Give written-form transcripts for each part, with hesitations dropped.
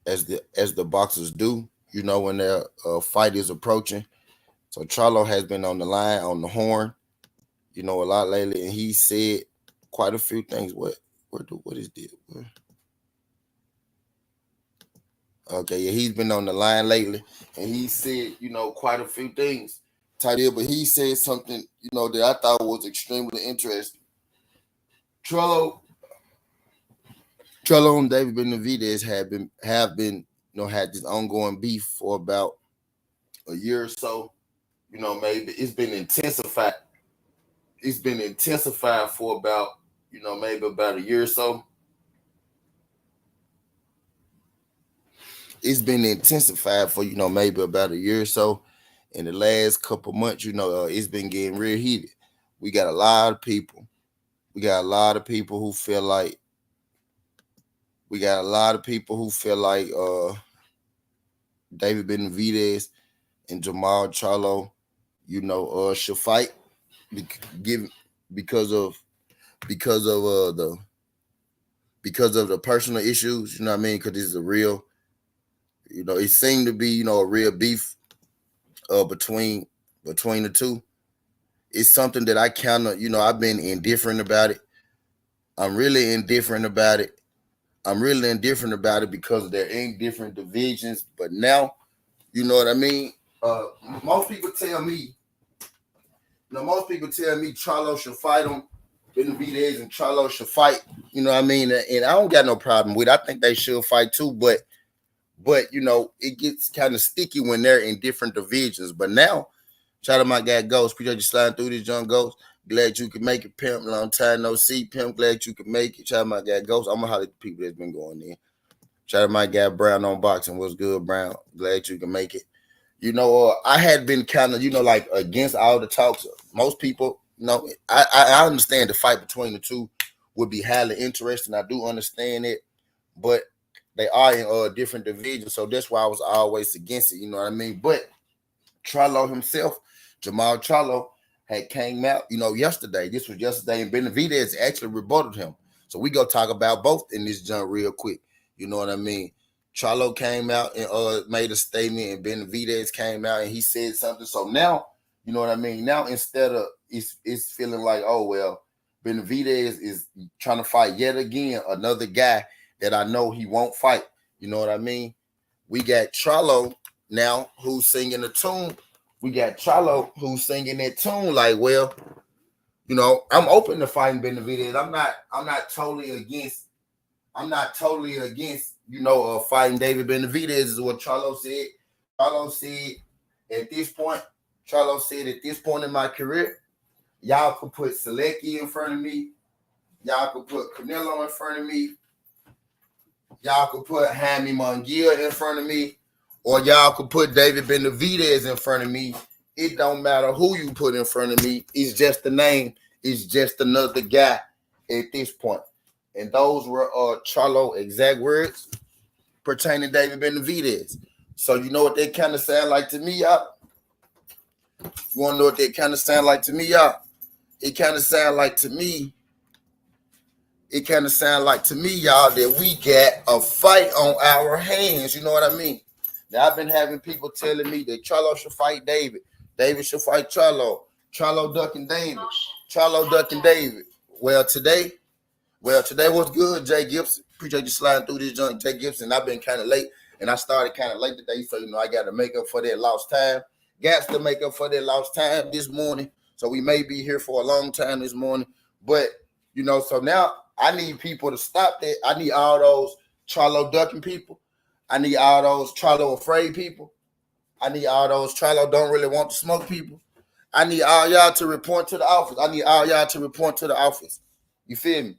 as the boxers do, when their fight is approaching. So Charlo has been on the line, on the horn, a lot lately, and he said quite a few things. What is this? Okay, yeah, he's been on the line lately, and he said, quite a few things. Tight end, but he said something, that I thought was extremely interesting. Trello, Trello and David Benavidez have been, had this ongoing beef for about a year or so. Maybe it's been intensified. It's been intensified for about, maybe about a year or so. It's been intensified for maybe about a year or so. In the last couple months, it's been getting real heated. We got a lot of people. We got a lot of people who feel like. We got a lot of people who feel like David Benavidez and Jermall Charlo, should fight, give because of because of the because of the personal issues. You know what I mean? Because this is a real, it seemed to be a real beef between the two. It's something that I kind of I've been indifferent about it. I'm really indifferent about it. I'm really indifferent about it because they're in different divisions. But now, you know what I mean? Uh, most people tell me, Charlo should fight him. Benavidez and Charlo should fight. You know what I mean? And I don't got no problem with it. I think they should fight too. But it gets kind of sticky when they're in different divisions. But now, shout out my guy Ghost. Appreciate you sliding through this, young Ghost. Glad you could make it, Pimp. Long time no see, Pimp. Glad you could make it. Shout out my guy Ghost. I'm gonna holler at the people that's been going in. Shout out my guy Brown on boxing. What's good, Brown? Glad you can make it. I had been kind of, like against all the talks. Most people, I understand the fight between the two would be highly interesting. I do understand it, but they are in different divisions, so that's why I was always against it. You know what I mean? But Charlo himself, Jermall Charlo, had came out, yesterday. This was yesterday, and Benavidez actually rebutted him. So we go talk about both in this jump real quick. You know what I mean? Charlo came out and made a statement, and Benavidez came out and he said something. So now, you know what I mean? Now instead of it's feeling like, oh well, Benavidez is trying to fight yet again another guy that I know he won't fight. You know what I mean? We got Charlo now who's singing a tune. We got Charlo who's singing that tune like, well, I'm open to fighting Benavidez. I'm not totally against. I'm not totally against, fighting David Benavidez is what Charlo said. Charlo said at this point, in my career, y'all could put Selecki in front of me. Y'all could put Canelo in front of me. Y'all could put Jaime Munguia in front of me. Or y'all could put David Benavidez in front of me. It don't matter who you put in front of me. It's just the name. It's just another guy at this point. And those were Charlo exact words pertaining to David Benavidez. So you know what they kind of sound like to me, y'all? You want to know what they kind of sound like to me, y'all? It kind of sound like to me, y'all, that we got a fight on our hands. You know what I mean? Now, I've been having people telling me that Charlo should fight David. David should fight Charlo. Charlo ducking David. Charlo ducking David. Well, today was good, Jay Gibson. Appreciate you sliding through this junk, Jay Gibson. I've been kind of late, and I started kind of late today, so, I got to make up for that lost time. Got to make up for that lost time this morning, so we may be here for a long time this morning. But, so now I need people to stop that. I need all those Charlo ducking people. I need all those Charlo afraid people. I need all those Charlo don't really want to smoke people. I need all y'all to report to the office. You feel me?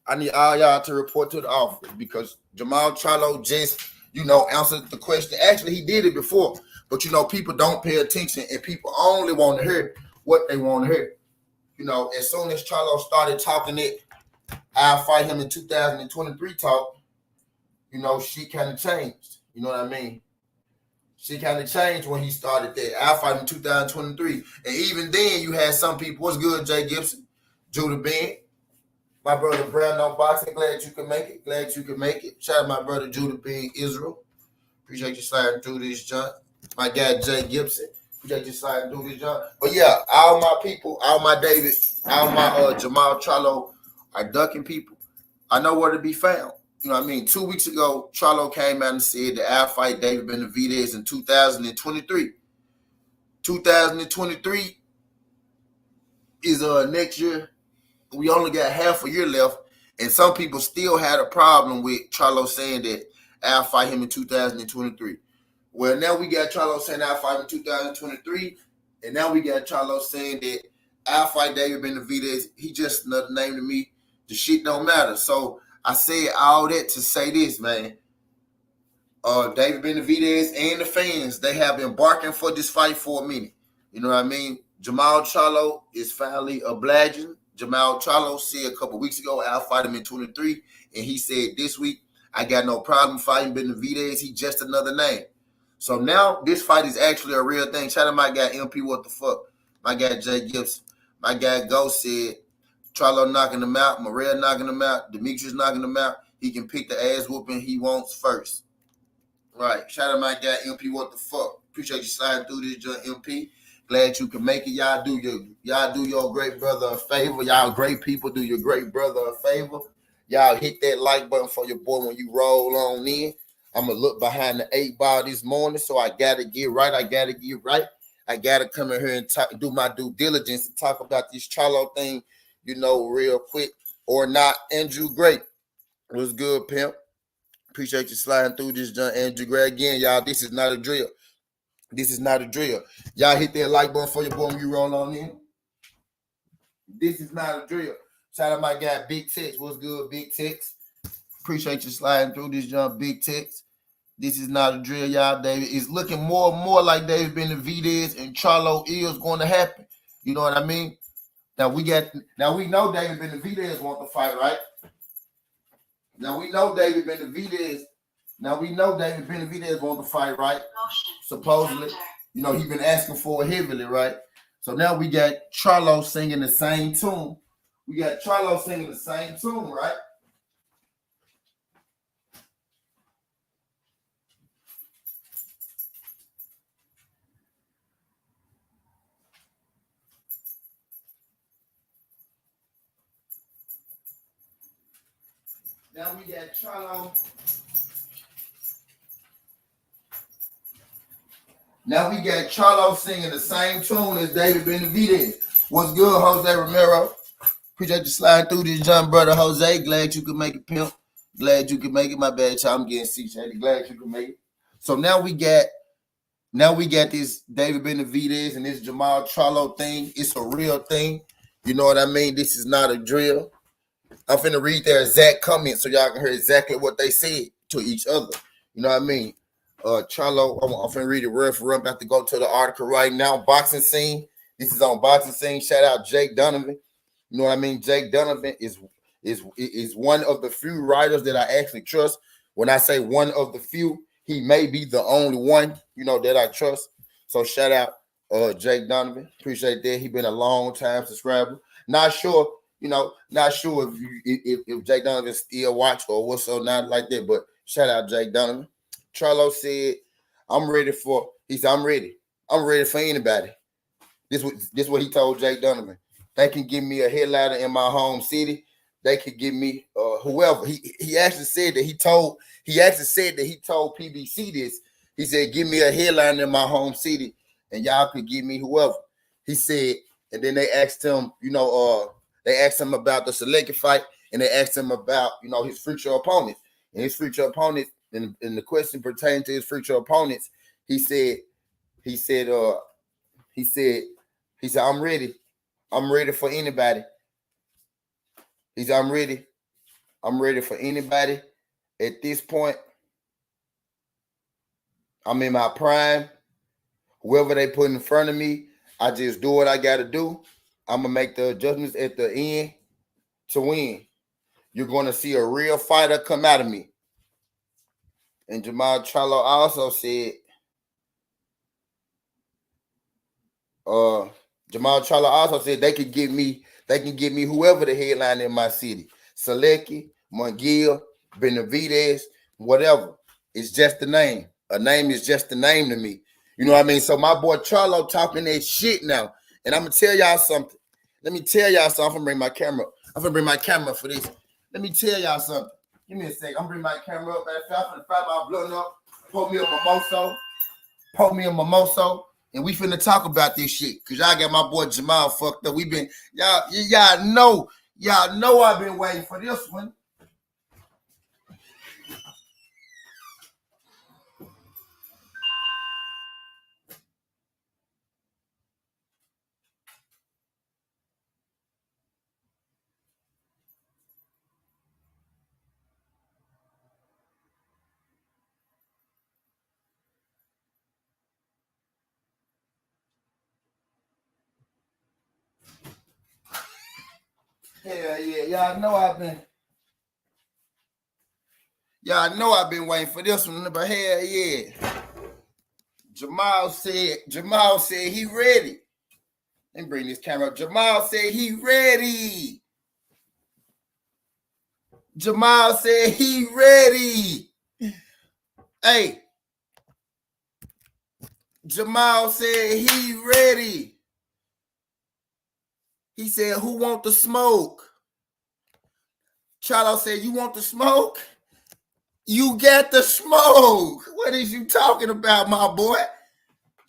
I need all y'all to report to the office because Jermall Charlo just, answered the question. Actually, he did it before, but people don't pay attention and people only want to hear what they want to hear. As soon as Charlo started talking it, I'll fight him in 2023 talk, she kind of changed. You know what I mean? She kind of changed when he started that. I'll fight him in 2023. And even then, you had some people, what's good, Jay Gibson? Judah Ben. My brother Brown on boxing, glad you could make it. Shout out my brother Judah being Israel. Appreciate you sliding through this, John. My guy Jay Gibson. Appreciate you sliding through this, John. But yeah, all my people, all my David, all my Jermall Charlo are ducking people. I know where to be found. You know what I mean? 2 weeks ago, Charlo came out and said that I'll fight David Benavidez in 2023. 2023 is next year. We only got half a year left, and some people still had a problem with Charlo saying that I'll fight him in 2023. Well, now we got Charlo saying I'll fight him in 2023, and now we got Charlo saying that I'll fight David Benavidez. He just another name to me. The shit don't matter. So I say all that to say this, man. David Benavidez and the fans, they have been barking for this fight for a minute. You know what I mean? Jermall Charlo is finally obliging. Jermall Charlo said a couple weeks ago, I'll fight him in 23. And he said this week, I got no problem fighting Benavidez. He just another name. So now this fight is actually a real thing. Shout out my guy MP, what the fuck? My guy Jay Gibson. My guy Go said, Charlo knocking him out, Morel knocking him out, Demetrius knocking him out. He can pick the ass whooping he wants first. Right. Shout out my guy MP, what the fuck? Appreciate you sliding through this, John MP. Glad you can make it. Y'all do your great brother a favor. Y'all great people do your great brother a favor. Y'all hit that like button for your boy when you roll on in. I'm gonna look behind the 8 ball this morning, so I gotta get right. I gotta come in here and do my due diligence and talk about this Charlo thing, real quick or not. Andrew Gray, what's good, pimp? Appreciate you sliding through this, John Andrew Gray. Again, y'all, this is not a drill. This is not a drill. Y'all hit that like button for your boy when you roll on in. This is not a drill. Shout out my guy, Big Tex. What's good, Big Tex? Appreciate you sliding through this, John, Big Tex. This is not a drill, y'all, David. It's looking more and more like David Benavidez and Charlo is going to happen. You know what I mean? Now we know David Benavidez want to fight, right? Now we know David Benavidez want to fight, right? Supposedly, he been asking for it heavily, right? So now we got Charlo singing the same tune. Right? Now we got Charlo. Now we got Charlo singing the same tune as David Benavidez. What's good, Jose Romero? Appreciate you sliding through this, John brother Jose. Glad you could make it, pimp. Glad you could make it. My bad, child. I'm getting sick, Shady. Glad you could make it. So now we got this David Benavidez and this Jermall Charlo thing. It's a real thing. You know what I mean? This is not a drill. I'm finna read their exact comments so y'all can hear exactly what they said to each other. You know what I mean? Charlo, I'm finna read it word for word. I'm about to go to the article right now. Boxing Scene. This is on Boxing Scene. Shout out Jake Donovan. You know what I mean? Jake Donovan is one of the few writers that I actually trust. When I say one of the few, he may be the only one, that I trust. So shout out Jake Donovan. Appreciate that. He been a long time subscriber. Not sure if Jake Donovan still watch or what's so not like that, but shout out Jake Donovan. Charlo said, I'm ready for anybody. This what he told Jake Donovan. They can give me a headliner in my home city. They could give me whoever. He actually said that he told PBC this. He said, give me a headliner in my home city, and y'all could give me whoever. He said, and then they asked him, they asked him about the selected fight, and they asked him about, his future opponents. And his future opponents, and the question pertaining to his future opponents, he said, I'm ready. I'm ready for anybody. He said, I'm ready for anybody. At this point, I'm in my prime. Whoever they put in front of me, I just do what I got to do. I'm going to make the adjustments at the end to win. You're going to see a real fighter come out of me. And Jermall Charlo also said, they can give me whoever the headline in my city. Selecki, Munguia, Benavidez, whatever. It's just the name. A name is just a name to me. You know what I mean? So my boy Charlo talking that shit now. And I'm gonna tell y'all something. Let me tell y'all something. I'm gonna bring my camera. I'm gonna bring my camera for this. Let me tell y'all something. Give me a sec. I'm gonna bring my camera up. I'm gonna fry my blunt up. Pour me a mimoso. Pour me a mimoso. And we finna talk about this shit. Cause y'all got my boy Jermall fucked up. We been, y'all know I've been waiting for this one. Hell yeah, y'all know I've been waiting for this one, but hell yeah. Jermall said he ready. Let me bring this camera up. Jermall said he ready. Jermall said he ready. Hey. Jermall said he ready. He said, who want the smoke? Charlo said, you want the smoke? You got the smoke. What is you talking about, my boy?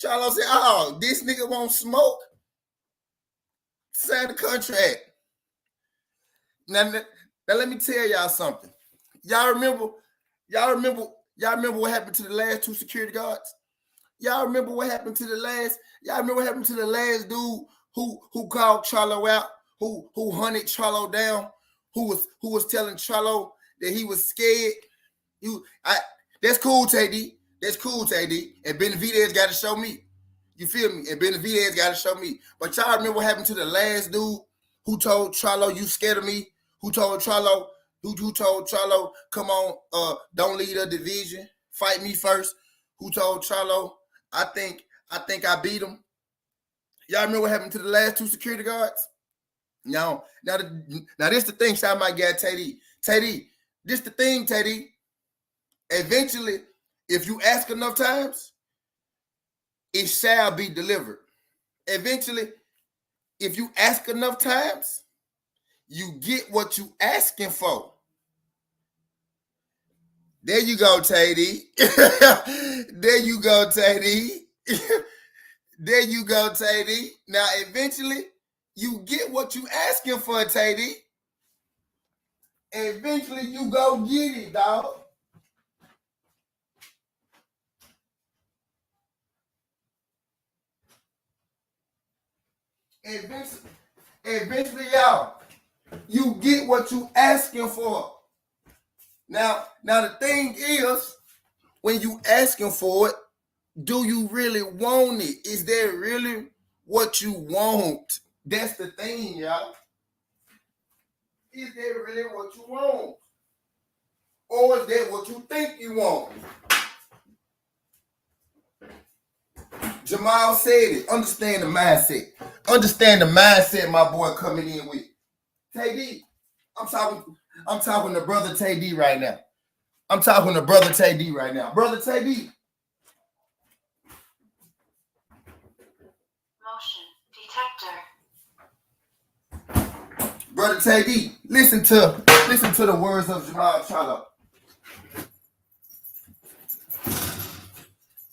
Charlo said, oh, this nigga won't smoke? Sign the contract. Now let me tell y'all something. Y'all remember what happened to the last two security guards? Y'all remember what happened to the last dude who called Charlo out, who hunted Charlo down, who was telling Charlo that he was scared. That's cool, TD. That's cool, TD. And Benavidez got to show me. You feel me? And Benavidez got to show me. But y'all remember what happened to the last dude who told Charlo, you scared of me? Who told Charlo, come on, don't lead a division. Fight me first. Who told Charlo, I think I beat him. Y'all remember what happened to the last two security guards? No. Now this the thing, shout out my guy, Teddy. Teddy, this the thing, Teddy. Eventually, if you ask enough times, it shall be delivered. Eventually, if you ask enough times, you get what you asking for. There you go, Teddy. There you go, Teddy. There you go, Teddy. Now, eventually, you get what you asking for, Teddy. Eventually, you go get it, dog. Eventually, y'all, you get what you asking for. Now the thing is, when you asking for it, do you really want it? Is that really what you want? That's the thing, y'all. Is that really what you want? Or is that what you think you want? Jermall said it. Understand the mindset. Understand the mindset my boy coming in with. TD, I'm talking to brother TD right now. Brother TD. Motion detector. Brother TD, listen to the words of Jermall Charlo.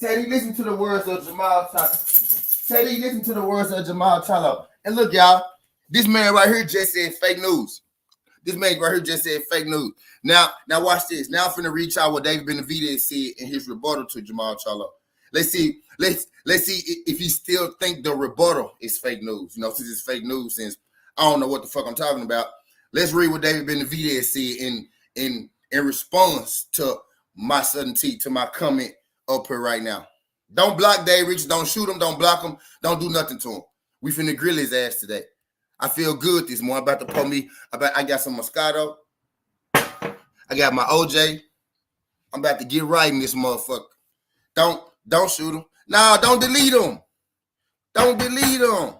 Teddy, listen to the words of Jermall Charlo. Teddy, listen to the words of Jermall Charlo. And look, y'all, this man right here just said fake news. Now watch this. Now I'm finna reach out what David Benavidez said in his rebuttal to Jermall Charlo. Let's see if he still think the rebuttal is fake news. You know, since it's fake news, since I don't know what the fuck I'm talking about. Let's read what David Benavidez said in response to my certainty, to my comment up here right now. Don't block Dave Rich. Don't shoot him. Don't block him. Don't do nothing to him. We finna grill his ass today. I feel good this morning. About to pull me. I got some Moscato. I got my OJ. I'm about to get right in this motherfucker. Don't shoot him. Nah, don't delete him. Don't delete him.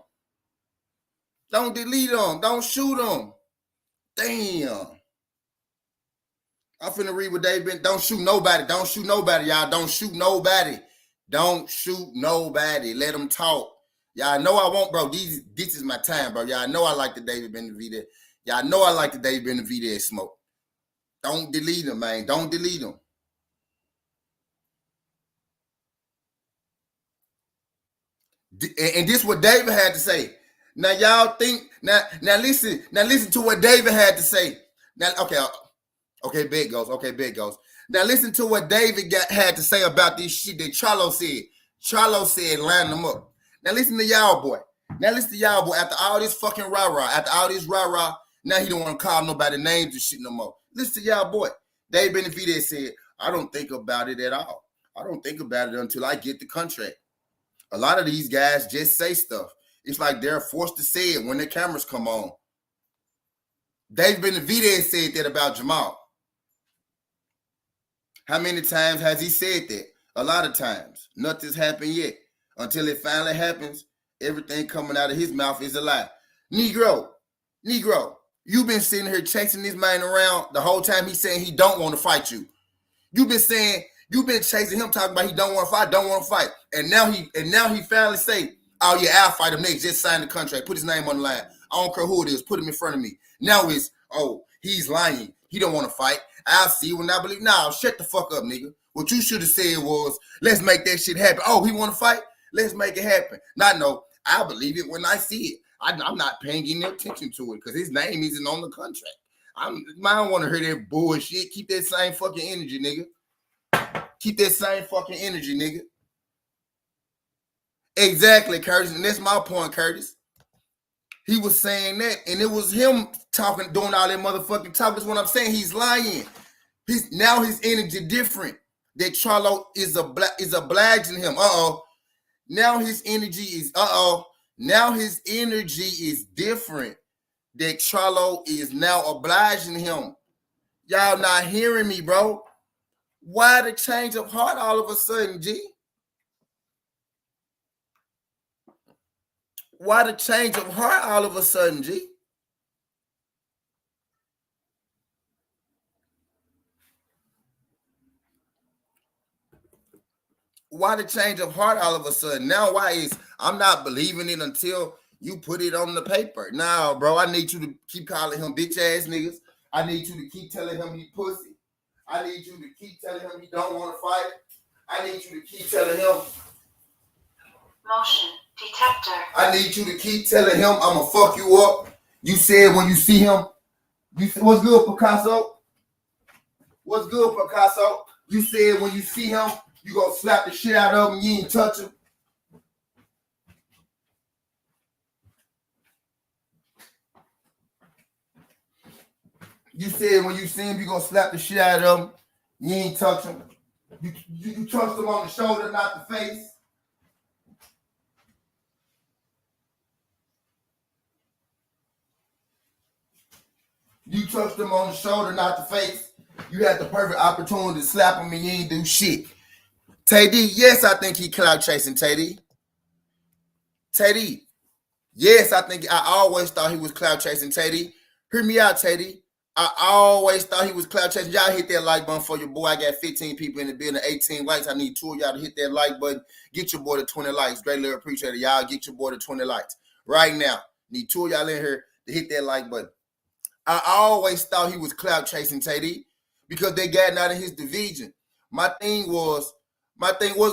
Don't shoot him. Damn. I'm finna read what they've been. Don't shoot nobody. Don't shoot nobody, y'all. Don't shoot nobody. Don't shoot nobody. Let them talk. Y'all know I won't, bro. This is my time, bro. Y'all know I like the David Benavidez. Y'all know I like the David Benavidez smoke. Don't delete them, man. Don't delete them. And this is what David had to say. Now y'all think now listen to what David had to say. Now okay, big goes. Now listen to what David had to say about this shit that Charlo said. Charlo said line them up. Now listen to y'all boy. After all this fucking rah-rah, now he don't want to call nobody names and shit no more. Listen to y'all boy. David Benavidez said, I don't think about it at all. I don't think about it until I get the contract. A lot of these guys just say stuff. It's like they're forced to say it when the cameras come on. David Benavidez said that about Jermall. How many times has he said that? A lot of times. Nothing's happened yet. Until it finally happens, everything coming out of his mouth is a lie. Negro, you've been sitting here chasing this man around the whole time he's saying he don't want to fight you. You've been chasing him talking about he don't want to fight. And now he finally say, oh yeah, I'll fight him next. Just sign the contract. Put his name on the line. I don't care who it is. Put him in front of me. Now it's, oh, he's lying. He don't want to fight. I'll see when I believe. Nah, shut the fuck up, nigga. What you should have said was, let's make that shit happen. Oh, he want to fight? Let's make it happen. Not no, I believe it when I see it. I'm not paying any attention to it because his name isn't on the contract. I don't want to hear that bullshit. Keep that same fucking energy, nigga. Keep that same fucking energy, nigga. Exactly, Curtis. And that's my point, Curtis. He was saying that, and it was him talking, doing all that motherfucking talk. That's what I'm saying. He's lying. Now his energy different. That Charlo is obliging him. Now his energy is Now his energy is different. That Charlo is now obliging him. Y'all not hearing me, bro? Why the change of heart all of a sudden, G? Why the change of heart all of a sudden, G? Why the change of heart all of a sudden? Now why is I'm not believing it until you put it on the paper. Nah, bro, I need you to keep calling him bitch ass niggas. I need you to keep telling him he pussy. I need you to keep telling him he don't want to fight. I need you to keep telling him motion detector. I need you to keep telling him I'm gonna fuck you up. You said when you see him, what's good, Picasso? What's good, Picasso? You said when you see him, you gonna slap the shit out of him, you ain't touch him. You said when you see him, you gonna slap the shit out of him, you ain't touch him. You touched him on the shoulder, not the face. You touched him on the shoulder, not the face. You had the perfect opportunity to slap him and you ain't do shit. Tay-D, yes, I think he clout chasing Tay-D. Tay-D, yes, I always thought he was clout chasing Tay-D. Hear me out, Tay-D. I always thought he was clout chasing. Y'all hit that like button for your boy. I got 15 people in the building, 18 likes. I need 2 of y'all to hit that like button. Get your boy to 20 likes. Greatly appreciate it. Y'all get your boy to 20 likes. Right now, need 2 of y'all in here to hit that like button. I always thought he was clout chasing Tay-D because they got out of his division. My thing was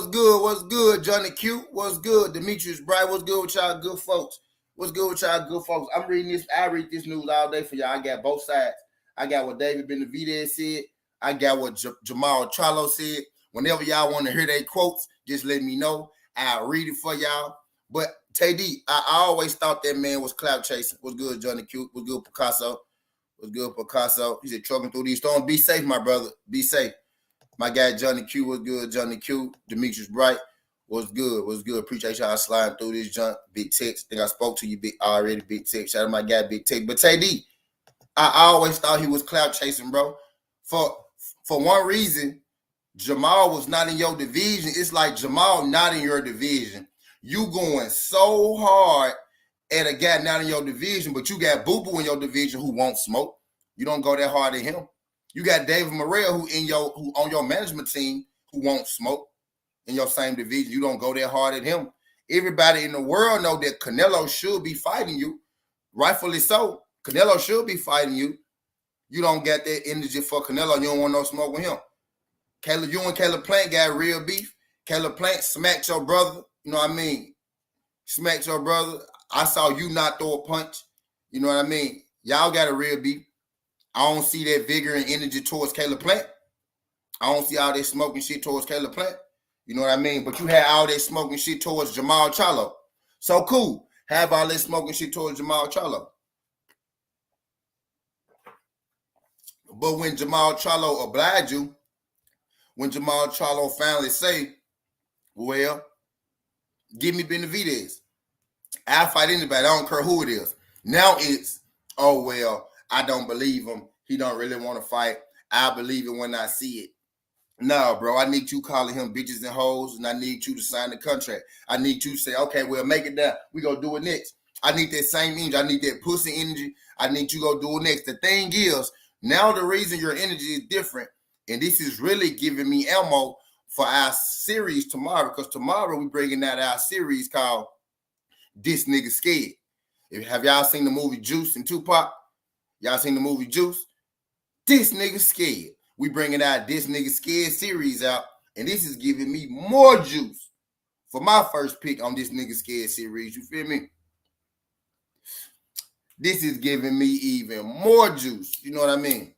good, Johnny Q, what's good, Demetrius Bright, what's good with y'all good folks? What's good with y'all good folks? I'm reading this, I read this news all day for y'all. I got both sides. I got what David Benavidez said. I got what Jermall Charlo said. Whenever y'all want to hear their quotes, just let me know. I'll read it for y'all. But Tay-D, I always thought that man was clout chasing. What's good, Johnny Q? What's good, Picasso? What's good, Picasso? He said, trucking through these storms. Be safe, my brother. Be safe. My guy, Johnny Q, was good. Johnny Q, Demetrius Bright, was good. Was good. Appreciate y'all sliding through this junk. Big Tex. Think I spoke to you already, Big Tex. Shout out to my guy, Big Tex. But Tay-D, I always thought he was clout chasing, bro. For one reason, Jermall was not in your division. It's like Jermall not in your division. You going so hard at a guy not in your division, but you got Boo Boo in your division who won't smoke. You don't go that hard at him. You got David Morrell who on your management team who won't smoke in your same division. You don't go that hard at him. Everybody in the world know that Canelo should be fighting you. Rightfully so. Canelo should be fighting you. You don't get that energy for Canelo. You don't want no smoke with him. You and Caleb Plant got real beef. Caleb Plant smacked your brother. You know what I mean? Smacked your brother. I saw you not throw a punch. You know what I mean? Y'all got a real beef. I don't see that vigor and energy towards Caleb Plant. I don't see all that smoking shit towards Caleb Plant. You know what I mean? But you had all that smoking shit towards Jermall Charlo. So cool. Have all that smoking shit towards Jermall Charlo. But when Jermall Charlo obliged you, when Jermall Charlo finally say, well, give me Benavidez. I'll fight anybody. I don't care who it is. Now it's, oh, well, I don't believe him. He don't really want to fight. I believe it when I see it. No, bro, I need you calling him bitches and hoes, and I need you to sign the contract. I need you to say, okay, well, make it down. We going to do it next. I need that same energy. I need that pussy energy. I need you to go do it next. The thing is, now the reason your energy is different, and this is really giving me ammo for our series tomorrow, because tomorrow we're bringing out our series called This Nigga Scared. Have y'all seen the movie Juice and Tupac? Y'all seen the movie Juice? This Nigga Scared. We bringing out This Nigga Scared series out, and this is giving me more juice for my first pick on This Nigga Scared series. You feel me? This is giving me even more juice. You know what I mean?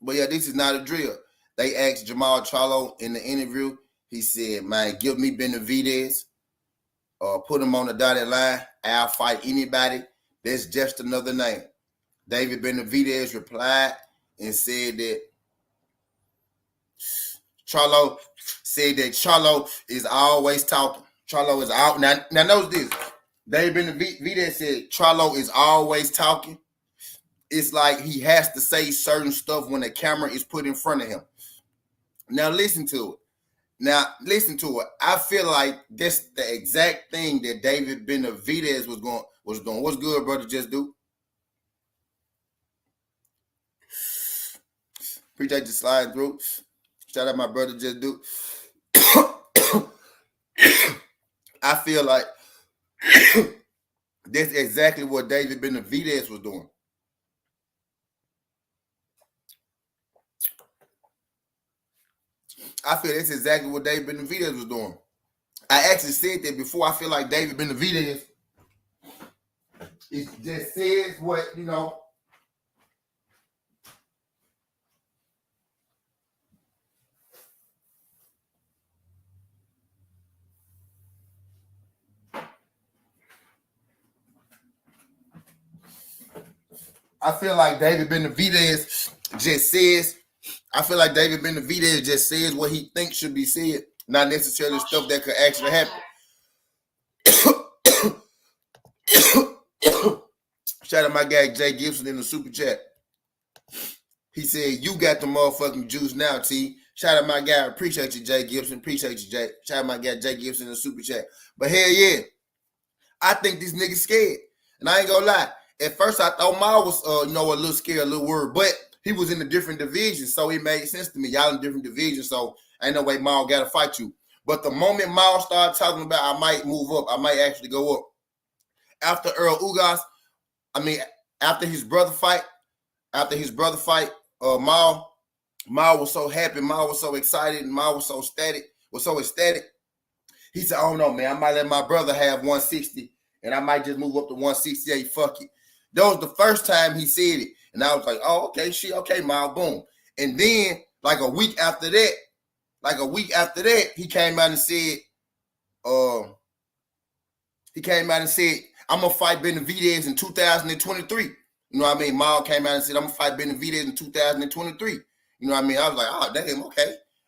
But yeah, this is not a drill. They asked Jermall Charlo in the interview. He said, man, give me Benavidez. Put him on the dotted line. I'll fight anybody. That's just another name. David Benavidez replied and said that Charlo is always talking. Charlo is out. Now notice this. David Benavidez said Charlo is always talking. It's like he has to say certain stuff when the camera is put in front of him. Now listen to it. I feel like that's the exact thing that David Benavidez was doing. What's good, brother? Just do. Appreciate you sliding through. Shout out my brother, Just do. I feel like that's exactly what David Benavidez was doing. I feel that's exactly what David Benavidez was doing. I actually said that before. I feel like David Benavidez just says what, you know. I feel like David Benavidez just says what he thinks should be said, not necessarily stuff that could actually happen. Shout out my guy Jay Gibson in the super chat. He said, you got the motherfucking juice now, T. Shout out my guy. Appreciate you, Jay Gibson. Appreciate you, Jay. Shout out my guy Jay Gibson in the super chat. But hell yeah, I think this nigga scared. And I ain't gonna lie. At first, I thought Mal was, a little scared, a little worried. But he was in a different division, so it made sense to me. Y'all in different divisions, so ain't no way Mal got to fight you. But the moment Mal started talking about I might move up, I might actually go up. After Earl Ugas, after his brother fight, Mal was so happy, Mal was so excited, and Mal was so ecstatic. He said, oh no, man, I might let my brother have 160, and I might just move up to 168, fuck it. That was the first time he said it. And I was like, oh, okay, shit, okay, Mal, boom. And then, like a week after that, he came out and said, I'm going to fight Benavidez in 2023. You know what I mean? Mal came out and said, I'm going to fight Benavidez in 2023. You know what I mean? I was like, oh, damn,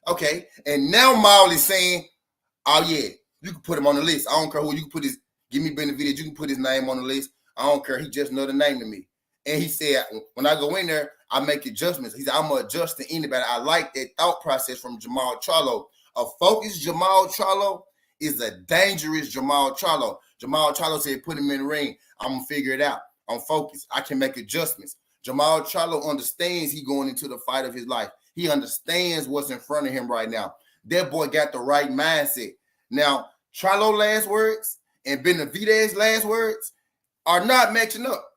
okay. And now Mal is saying, oh, yeah, you can put him on the list. I don't care who you can put his, give me Benavidez, you can put his name on the list. I don't care. He just another name to me. And he said, when I go in there, I make adjustments. He said, I'm going to adjust to anybody. I like that thought process from Jermall Charlo. A focused Jermall Charlo is a dangerous Jermall Charlo. Jermall Charlo said, put him in the ring. I'm going to figure it out. I'm focused. I can make adjustments. Jermall Charlo understands he going into the fight of his life. He understands what's in front of him right now. That boy got the right mindset. Now, Charlo last words and Benavidez last words are not matching up.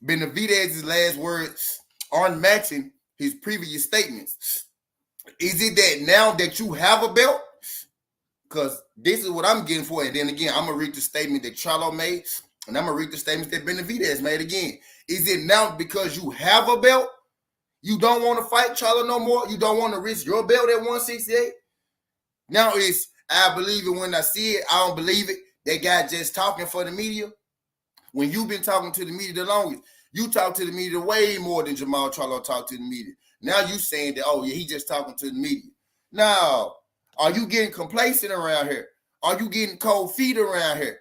Benavidez's last words aren't matching his previous statements. Is it that now that you have a belt? Because this is what I'm getting for. And then again, I'm going to read the statement that Charlo made, and I'm going to read the statements that Benavidez made again. Is it now because you have a belt? You don't want to fight Charlo no more? You don't want to risk your belt at 168? Now it's, I believe it when I see it. I don't believe it. That guy just talking for the media. When you've been talking to the media the longest, you talk to the media way more than Jermall Charlo talked to the media. Now you saying that, oh, yeah, he just talking to the media. Now, are you getting complacent around here? Are you getting cold feet around here?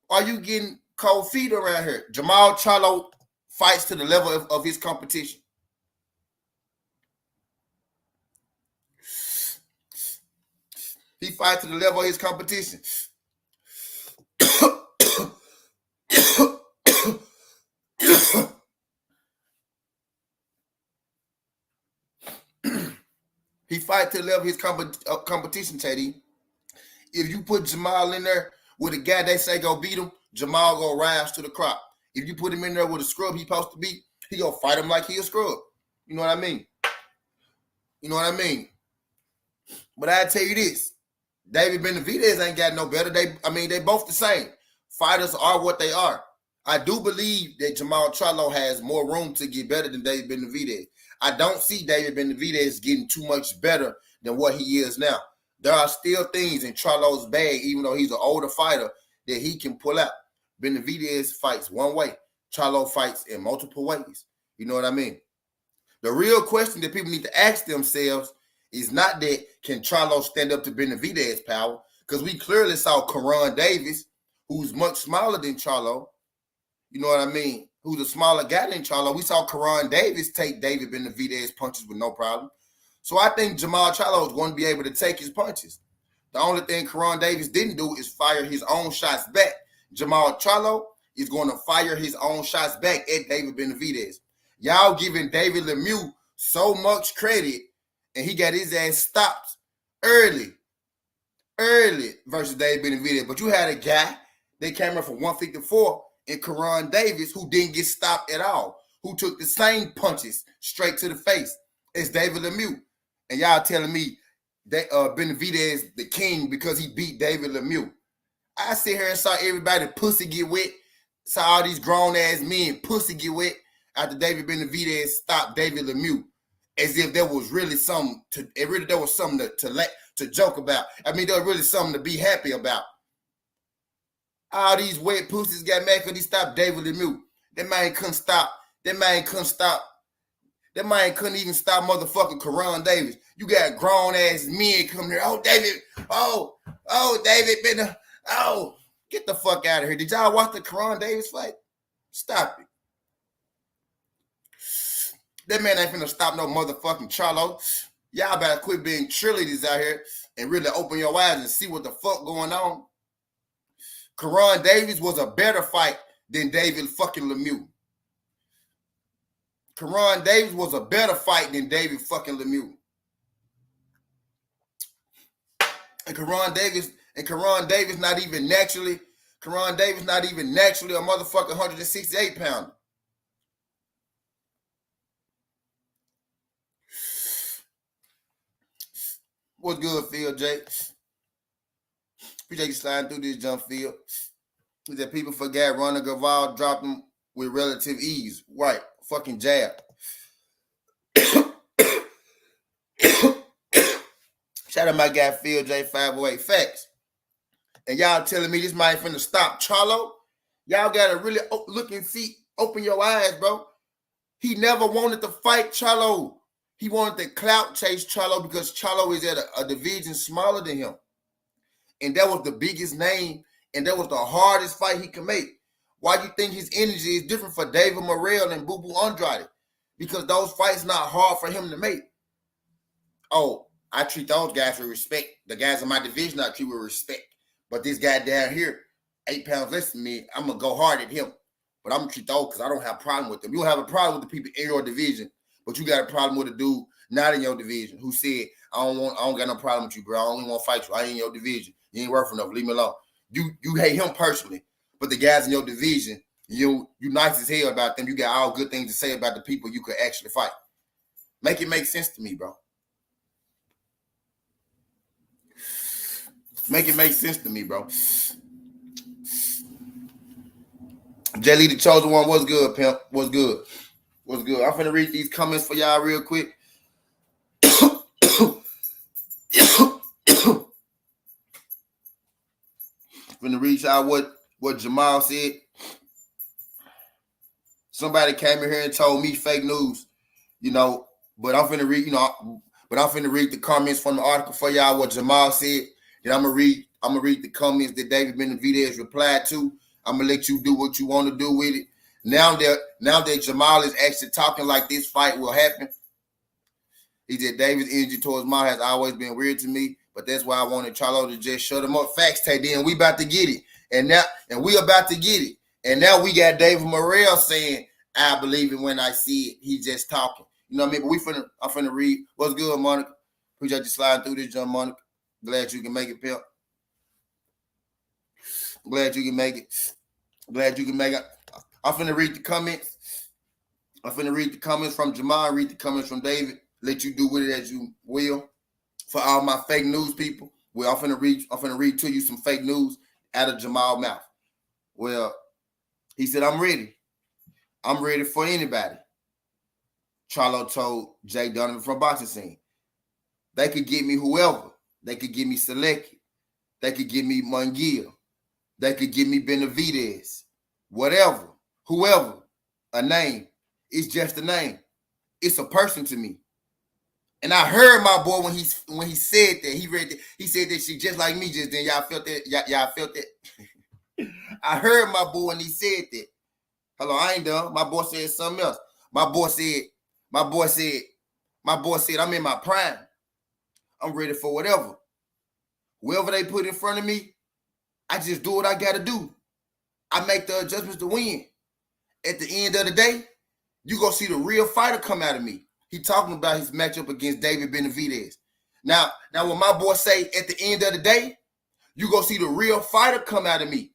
Are you getting cold feet around here? Jermall Charlo fights to the level of his competition. He fights to the level of his competition. He fight to the level of his competition, Teddy. If you put Jermall in there with a guy they say go beat him, Jermall go rise to the crop. If you put him in there with a scrub he supposed to beat, he gonna fight him like he a scrub. You know what I mean? You know what I mean? But I tell you this, David Benavidez ain't got no better. They both the same. Fighters are what they are. I do believe that Jermall Charlo has more room to get better than David Benavidez. I don't see David Benavidez getting too much better than what he is now. There are still things in Charlo's bag, even though he's an older fighter, that he can pull out. Benavidez fights one way. Charlo fights in multiple ways. You know what I mean? The real question that people need to ask themselves is not that can Charlo stand up to Benavidez's power, because we clearly saw Karan Davis, who's much smaller than Charlo. You know what I mean? Who's a smaller guy than Charlo. We saw Karan Davis take David Benavidez's punches with no problem. So I think Jermall Charlo is going to be able to take his punches. The only thing Karan Davis didn't do is fire his own shots back. Jermall Charlo is going to fire his own shots back at David Benavidez. Y'all giving David Lemieux so much credit, and he got his ass stopped early versus David Benavidez. But you had a guy that came up for 154 and Karan Davis who didn't get stopped at all, who took the same punches straight to the face as David Lemieux. And y'all telling me that Benavidez the king because he beat David Lemieux. I sit here and saw everybody pussy get wet, saw all these grown-ass men pussy get wet after David Benavidez stopped David Lemieux, as if there was really something to joke about. I mean, there was really something to be happy about. All these wet pussies got mad because he stopped David Lemieux. That man couldn't stop. That man couldn't even stop motherfucking Karan Davis. You got grown-ass men coming here. Oh, David. David. Get the fuck out of here. Did y'all watch the Karan Davis fight? Stop it. That man ain't finna stop no motherfucking Charlo. Y'all better quit being cheerleaders out here and really open your eyes and see what the fuck going on. Karan Davis was a better fight than David fucking Lemieux. Karan Davis was a better fight than David fucking Lemieux. And Karan Davis not even naturally a motherfucking 168 pounder. What's good, Phil J? Appreciate you sliding through this jump, Phil. That people forgot Ronald Gaval dropped him with relative ease. Right. Fucking jab. Shout out my guy Phil J 508 Facts. And y'all telling me this might finna stop Charlo? Y'all gotta really look and see, open your eyes, bro. He never wanted to fight Charlo. He wanted to clout chase Charlo because Charlo is at a division smaller than him. And that was the biggest name, and that was the hardest fight he could make. Why do you think his energy is different for David Morrell and Boo Boo Andrade? Because those fights not hard for him to make. Oh, I treat those guys with respect. The guys in my division I treat with respect. But this guy down here, 8 pounds less than me, I'm going to go hard at him. But I'm going to treat those because I don't have a problem with them. You don't have a problem with the people in your division, but you got a problem with a dude not in your division who said, I don't got no problem with you, bro. I only want to fight you. I ain't in your division. You ain't worth enough. Leave me alone. You hate him personally, but the guys in your division, you nice as hell about them. You got all good things to say about the people you could actually fight. Make it make sense to me, bro. Make it make sense to me, bro. Jelly the Chosen One, what's good, pimp? What's good? What's good? I'm finna read these comments for y'all real quick. Finna read y'all what Jermall said. Somebody came in here and told me fake news, but I'm finna read, I'm finna read the comments from the article for y'all what Jermall said. Then I'm gonna read the comments that David Benavidez replied to. I'm gonna let you do what you want to do with it. Now that Jermall is actually talking like this fight will happen, he said David's energy towards Mall has always been weird to me, but that's why I wanted Charlo to just shut him up. Facts, Tay D, and we about to get it. And we about to get it. And now we got David Morrell saying, I believe it when I see it. He's just talking. You know what I mean? But I'm finna read. What's good, Monica? Appreciate you sliding through this, John Monica. Glad you can make it, pimp. Glad you can make it. Glad you can make it. I'm finna read the comments. I'm finna read the comments from Jermall, read the comments from David. Let you do with it as you will. For all my fake news people, well, I'm finna read to you some fake news out of Jermall's mouth. Well, he said, I'm ready. I'm ready for anybody. Charlo told Jay Donovan from Boxing Scene. They could get me whoever. They could get me Selected. They could get me Munguia. They could give me Benavidez. Whatever. Whoever. A name. It's just a name. It's a person to me. And I heard my boy when he said that. He said that shit just like me just then. Y'all felt that? Y'all felt that? I heard my boy when he said that. Hello, I ain't done. My boy said something else. My boy said, I'm in my prime. I'm ready for whatever. Whoever they put in front of me, I just do what I got to do. I make the adjustments to win. At the end of the day, you gonna see the real fighter come out of me. He talking about his matchup against David Benavidez. Now when my boy say at the end of the day, you gonna see the real fighter come out of me.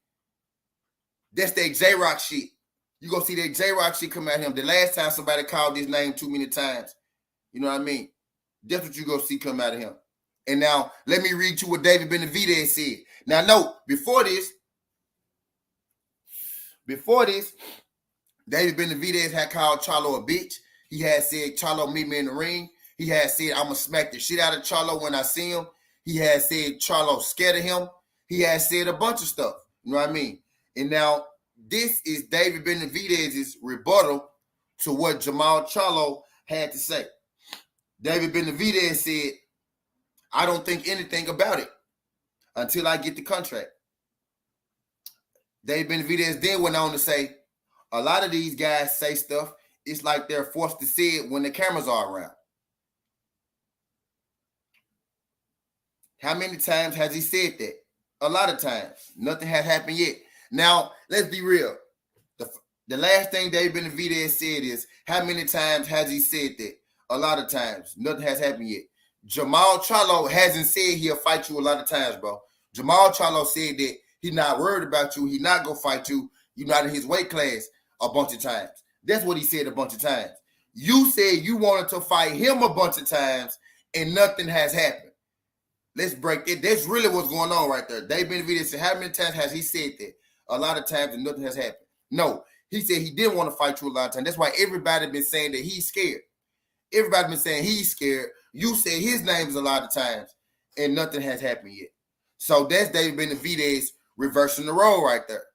That's that J-Rock shit. You gonna see that J-Rock shit come out of him. The last time somebody called his name too many times. You know what I mean? That's what you gonna see come out of him. And now, let me read you what David Benavidez said. Now, note, before this, David Benavidez had called Charlo a bitch. He had said, Charlo, meet me in the ring. He had said, I'm going to smack the shit out of Charlo when I see him. He had said, Charlo scared of him. He had said a bunch of stuff. You know what I mean? And now, this is David Benavidez's rebuttal to what Jermall Charlo had to say. David Benavidez said, I don't think anything about it until I get the contract. David Benavidez then went on to say, a lot of these guys say stuff, it's like they're forced to say it when the cameras are around. How many times has he said that? A lot of times. Nothing has happened yet. Now, let's be real. The last thing David Benavidez said is, how many times has he said that? A lot of times. Nothing has happened yet. Jermall Charlo hasn't said he'll fight you a lot of times, bro. Jermall Charlo said that he's not worried about you. He's not going to fight you. You're not in his weight class a bunch of times. That's what he said a bunch of times. You said you wanted to fight him a bunch of times and nothing has happened. Let's break it. That's really what's going on right there. David Benavidez said, how many times has he said that? A lot of times and nothing has happened. No, he said he didn't want to fight you a lot of times. That's why everybody been saying that he's scared. Everybody been saying he's scared. You said his name is a lot of times and nothing has happened yet. So that's David Benavidez reversing the role right there.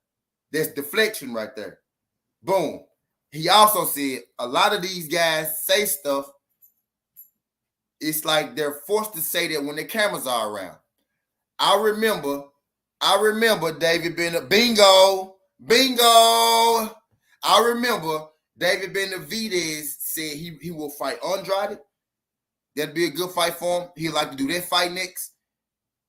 That's deflection right there. Boom. He also said a lot of these guys say stuff. It's like they're forced to say that when the cameras are around. I remember David Benavidez. Bingo. I remember David Benavidez said he will fight Andrade. That'd be a good fight for him. He'd like to do that fight next.